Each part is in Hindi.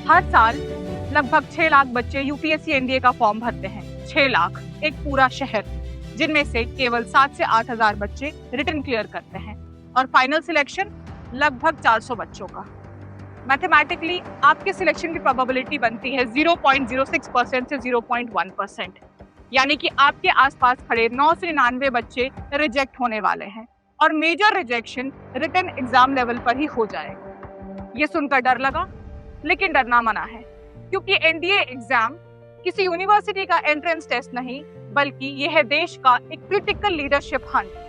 हर साल लगभग 6 लाख बच्चे यूपीएससी एनडीए का फॉर्म भरते हैं। 6 लाख, एक पूरा शहर, जिनमें से केवल 7 से 8 हजार बच्चे रिटन क्लियर करते हैं और फाइनल सिलेक्शन लगभग 400 बच्चों का। मैथमेटिकली आपके सिलेक्शन की प्रोबेबिलिटी बनती है 0.06% से 0.1%, यानी कि आपके आसपास खड़े 9 से 99 बच्चे रिजेक्ट होने वाले हैं और major rejection written exam level पर ही हो जाएगा। ये सुनकर डर लगा, लेकिन डरना मना है, क्योंकि एनडीए एग्जाम किसी यूनिवर्सिटी का एंट्रेंस टेस्ट नहीं, बल्कि यह है देश का एक critical leadership Hunt.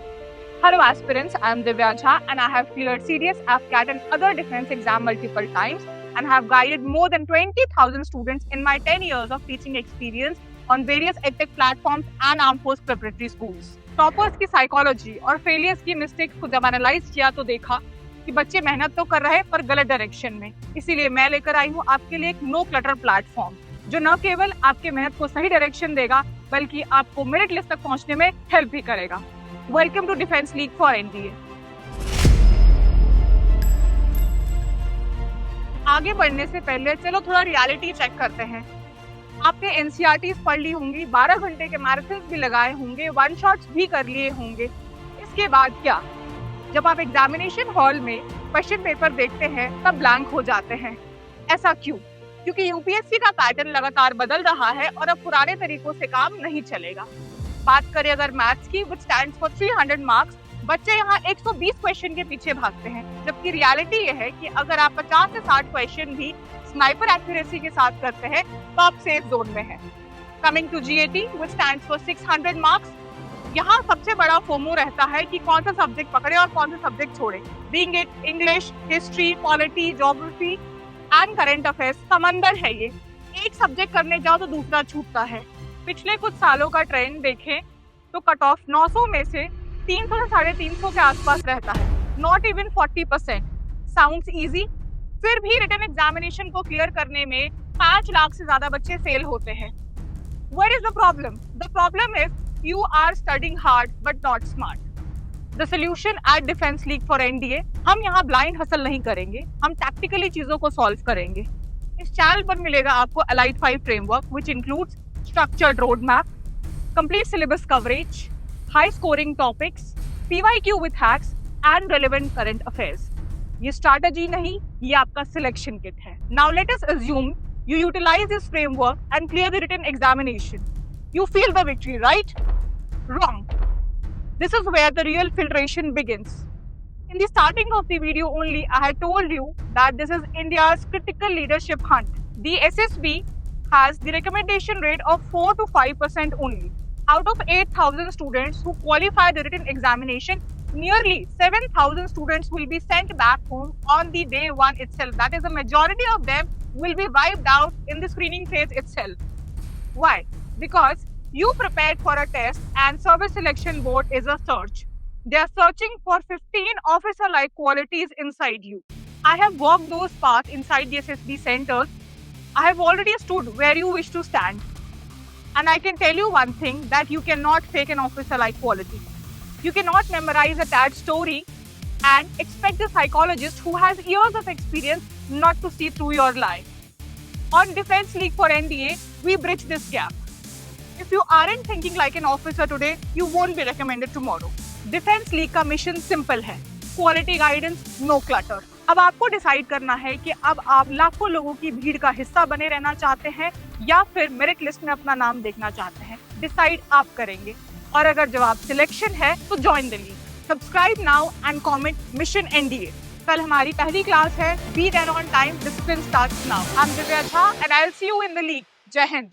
Hello aspirants, I am Divya Jha and I have cleared CDS, AFCAT and other defense exam multiple times and have guided more than 20,000 students in my 10 years of teaching experience on various edtech platforms and armed force preparatory schools. Toppers की साइकोलॉजी और फेलियर्स की मिस्टेक्स को जब एनालाइज किया तो देखा कि बच्चे मेहनत तो कर रहे हैं पर गलत डायरेक्शन में। इसीलिए मैं लेकर आई हूँ आपके लिए एक नो क्लटर प्लेटफॉर्म, जो न केवल आपके मेहनत को सही डायरेक्शन देगा, बल्कि आपको मेरिट लिस्ट तक पहुँचने में हेल्प भी करेगा। Welcome to defence league for NDA. आगे बढ़ने से पहले चलो थोड़ा रियलिटी चेक करते हैं। आपने एनसीईआरटीज पढ़ ली होंगी, 12 घंटे के मैराथन भी लगाए होंगे, वन शॉट्स भी कर लिए होंगे। इसके बाद क्या? जब आप एग्जामिनेशन हॉल में क्वेश्चन पेपर देखते हैं तब ब्लैंक हो जाते हैं। ऐसा क्यों? क्योंकि यूपीएससी का पैटर्न लगातार बदल रहा है और अब पुराने तरीकों से काम नहीं चलेगा। बात करें अगर मैथ्स की, which stands for 300 मार्क्स, बच्चे यहाँ 120 क्वेश्चन के पीछे भागते हैं, जबकि रियलिटी ये है कि अगर आप 50 से 60 क्वेश्चन भी स्नाइपर एक्यूरेसी के साथ करते हैं तो आप सेफ जोन में हैं। Coming to GAT, which stands for 600 marks, यहाँ सबसे बड़ा फोमो रहता है कि कौन सा सब्जेक्ट पकड़े और कौन सा सब्जेक्ट छोड़े। Being it English, history, polity, geography and current affairs, समंदर है ये। एक सब्जेक्ट करने जाओ तो दूसरा छूटता है। पिछले कुछ सालों का ट्रेंड देखें तो कट ऑफ 900 में से 300 से 350 के आसपास रहता है। Not even 40%। साउंड्स इजी, फिर भी रिटन एग्जामिनेशन को क्लियर करने में 5 लाख से ज्यादा बच्चे फेल होते हैं। Where is the problem? The problem is you are studying hard but not smart. The solution at Defense League for NDA, हम यहाँ ब्लाइंड हसल नहीं करेंगे, हम टैक्टिकली चीजों को सॉल्व करेंगे। इस चैनल पर मिलेगा आपको allied 5 framework, which includes structured roadmap, complete syllabus coverage, high scoring topics, PYQ with hacks and relevant current affairs. ये strategy नहीं, ये आपका selection kit है। Now let us assume you utilize this framework and clear the written examination. You feel the victory, right? Wrong. This is where the real filtration begins. In the starting of the video only, I had told you that this is India's critical leadership hunt. The SSB has the recommendation rate of 4 to 5% only. Out of 8,000 students who qualify the written examination, nearly 7,000 students will be sent back home on the day one itself. That is, the majority of them will be wiped out in the screening phase itself. Why? Because you prepared for a test and Service Selection Board is a search. They are searching for 15 officer-like qualities inside you. I have walked those paths inside the SSB centers. I have already stood where you wish to stand. And I can tell you one thing, that you cannot fake an officer-like quality. You cannot memorize a tad story and expect the psychologist who has years of experience not to see through your lie. On Defense League for NDA, we bridge this gap. If you aren't thinking like an officer today, you won't be recommended tomorrow. Defense League का मिशन सिंपल है, क्वालिटी गाइडेंस, नो क्लटर। अब आपको डिसाइड करना है कि अब आप लाखों लोगों की भीड़ का हिस्सा बने रहना चाहते हैं या फिर मेरिट लिस्ट में अपना नाम देखना चाहते हैं। डिसाइड आप करेंगे, और अगर जवाब सिलेक्शन है तो join the league. Subscribe now and comment mission NDA. कल हमारी पहली क्लास है। Be there on time, discipline starts now. I am Divya Jha and I will see you in the league. जय हिंद।